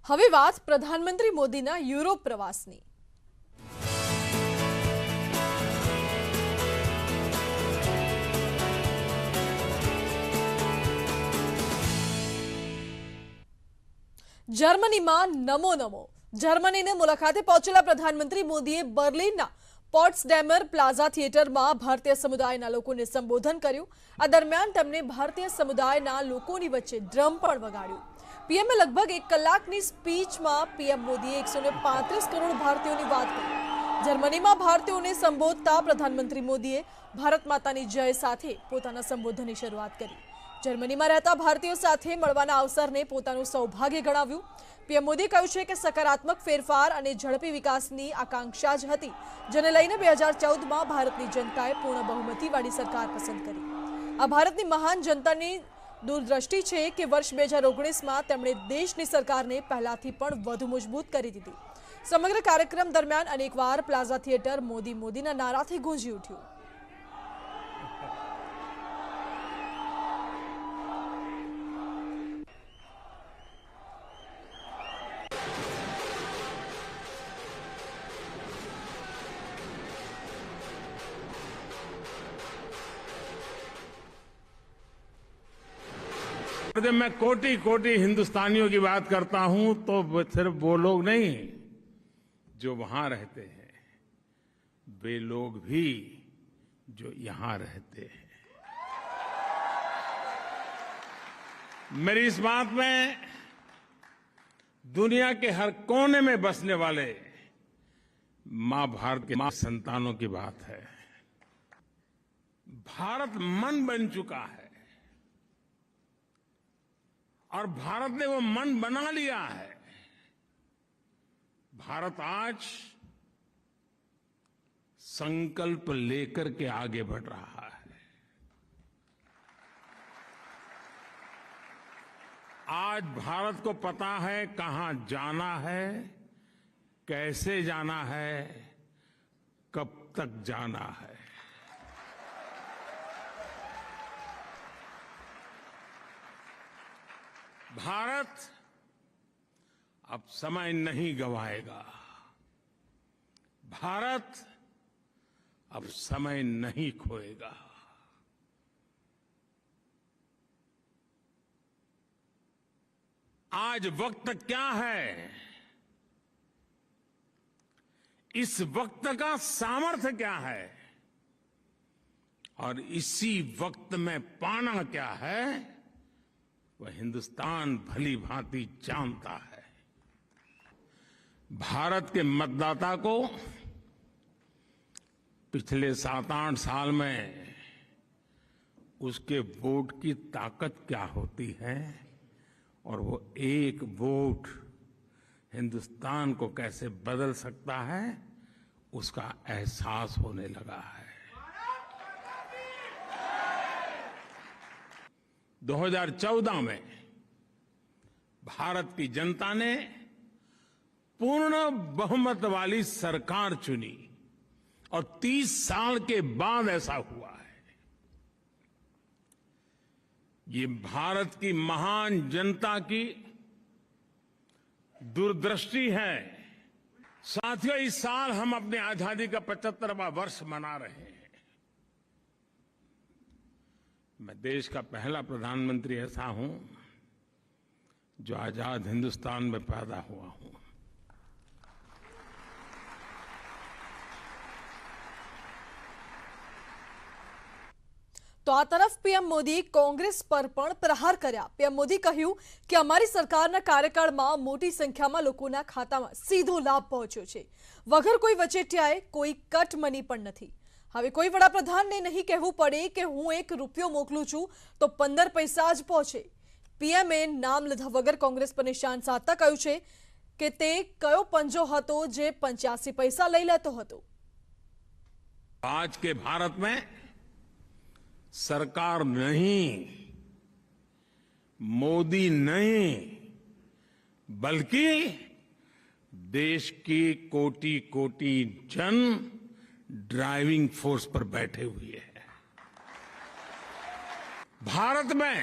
હવે વાત પ્રધાનમંત્રી મોદીના યુરોપ પ્રવાસની। જર્મનીમાં નમો નમો જર્મનીને મુલાકાતે પહોંચેલા પ્રધાનમંત્રી મોદીએ બર્લિનના પોટ્સડેમર પ્લાઝા થિયેટરમાં ભારતીય સમુદાયના લોકોને સંબોધન કર્યું। આ દરમિયાન તેમણે ભારતીય સમુદાયના લોકોની વચ્ચે ડ્રમ પણ વગાડ્યું। પીએમએ લગભગ 1 કલાકની સ્પીચમાં પીએમ મોદીએ 135 કરોડ ભારતીયોની વાત કરી। જર્મનીમાં ભારતીયોને સંબોધતા પ્રધાનમંત્રી મોદીએ ભારત માતાની જય સાથે પોતાના સંબોધનની શરૂઆત કરી। જર્મનીમાં રહેતા ભારતીયો સાથે મળવાના અવસરને પોતાનું સૌભાગ્ય ગણાવ્યું। પીએમ મોદીએ કહ્યું છે કે સકારાત્મક ફેરફાર અને ઝડપી વિકાસની આકાંક્ષા જ હતી, જેને લઈને 2014માં ભારતની જનતાએ પૂર્ણ બહુમતીવાળી સરકાર પસંદ કરી। આ ભારતની મહાન જનતાની दूरदृष्टि है कि वर्ष 2019 में તેમણે દેશની સરકારને પહેલાથી પણ વધુ મજબૂત કરી દીધી। સમગ્ર કાર્યક્રમ દરમિયાન અનેકવાર પ્લાઝા થિયેટર મોદી મોદીના નારાથી ગૂંજી ઉઠ્યું। जब मैं कोटि कोटि हिंदुस्तानियों की बात करता हूं तो सिर्फ वो लोग नहीं जो वहां रहते हैं, वे लोग भी जो यहां रहते हैं। मेरी इस बात में दुनिया के हर कोने में बसने वाले मां भारत के मां संतानों की बात है। भारत मन बन चुका है और भारत ने वो मन बना लिया है। भारत आज संकल्प लेकर के आगे बढ़ रहा है। आज भारत को पता है कहां जाना है, कैसे जाना है, कब तक जाना है। भारत अब समय नहीं गंवाएगा। भारत अब समय नहीं खोएगा। आज वक्त क्या है, इस वक्त का सामर्थ्य क्या है और इसी वक्त में पाना क्या है, वह हिंदुस्तान भली भांति जानता है। भारत के मतदाता को पिछले 7-8 साल में उसके वोट की ताकत क्या होती है और वो एक वोट हिंदुस्तान को कैसे बदल सकता है, उसका एहसास होने लगा है। 2014 में भारत की जनता ने पूर्ण बहुमत वाली सरकार चुनी और 30 साल के बाद ऐसा हुआ है। ये भारत की महान जनता की दूरदृष्टि है। साथियों, इस साल हम अपनी आजादी का 75वां वर्ष मना रहे हैं। मैं देश का पहला प्रधानमंत्री ऐसा हूं जो आजाद हिंदुस्तान में पैदा हुआ हूं। तो आ तरफ पीएम मोदी कांग्रेस पर पण प्रहार कर्या। पीएम मोदी કહ્યું કે અમારી સરકારના કાર્યકાળમાં મોટી સંખ્યામાં લોકોના ખાતામાં સીધો લાભ પહોંચ્યો છે, વગર કોઈ વચેટિયાએ કોઈ કટ મની પણ નથી। હવે કોઈ વડાપ્રધાનને નહીં કહેવું પડે કે હું 1 રૂપિયો મોકલું છું તો 15 પૈસા જ પહોંચે। પીએમએ નામ લીધા વગર કોંગ્રેસ પર નિશાન સાધતા કહ્યું છે કે તે કયો પંજો હતો જે 85 પૈસા લઈ લેતો હતો। आज के भारत में सरकार नहीं, मोदी नहीं, बल्कि देश की कोटि कोटि जन ड्राइविंग फोर्स पर बैठे हुए हैं। भारत में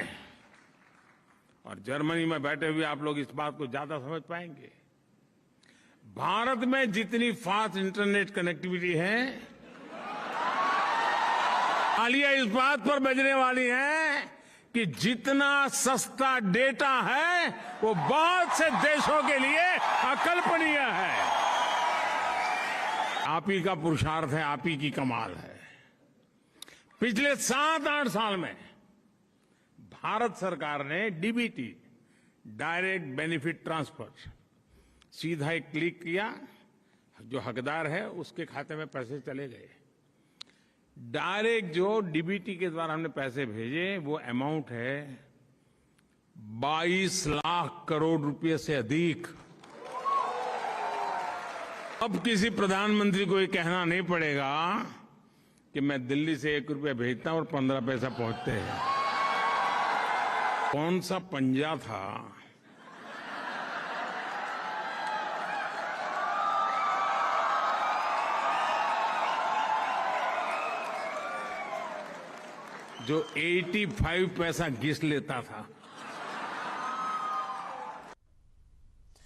और जर्मनी में बैठे हुए आप लोग इस बात को ज्यादा समझ पाएंगे। भारत में जितनी फास्ट इंटरनेट कनेक्टिविटी है, तालियां इस बात पर बजने वाली हैं कि जितना सस्ता डेटा है वो बहुत से देशों के लिए अकल्पनीय है। आप ही का पुरुषार्थ है, आप ही की कमाल है। पिछले 7-8 साल में भारत सरकार ने डीबीटी, डायरेक्ट बेनिफिट ट्रांसफर, सीधा एक क्लिक किया, जो हकदार है उसके खाते में पैसे चले गए। डायरेक्ट जो डीबीटी के द्वारा हमने पैसे भेजे वो अमाउंट है 22 लाख करोड़ रुपए से अधिक। अब किसी प्रधानमंत्री को ये कहना नहीं पड़ेगा कि मैं दिल्ली से 1 रुपया भेजता हूं और 15 पैसा पहुंचते हैं। कौन सा पंजा था जो 85 पैसा घिस लेता था।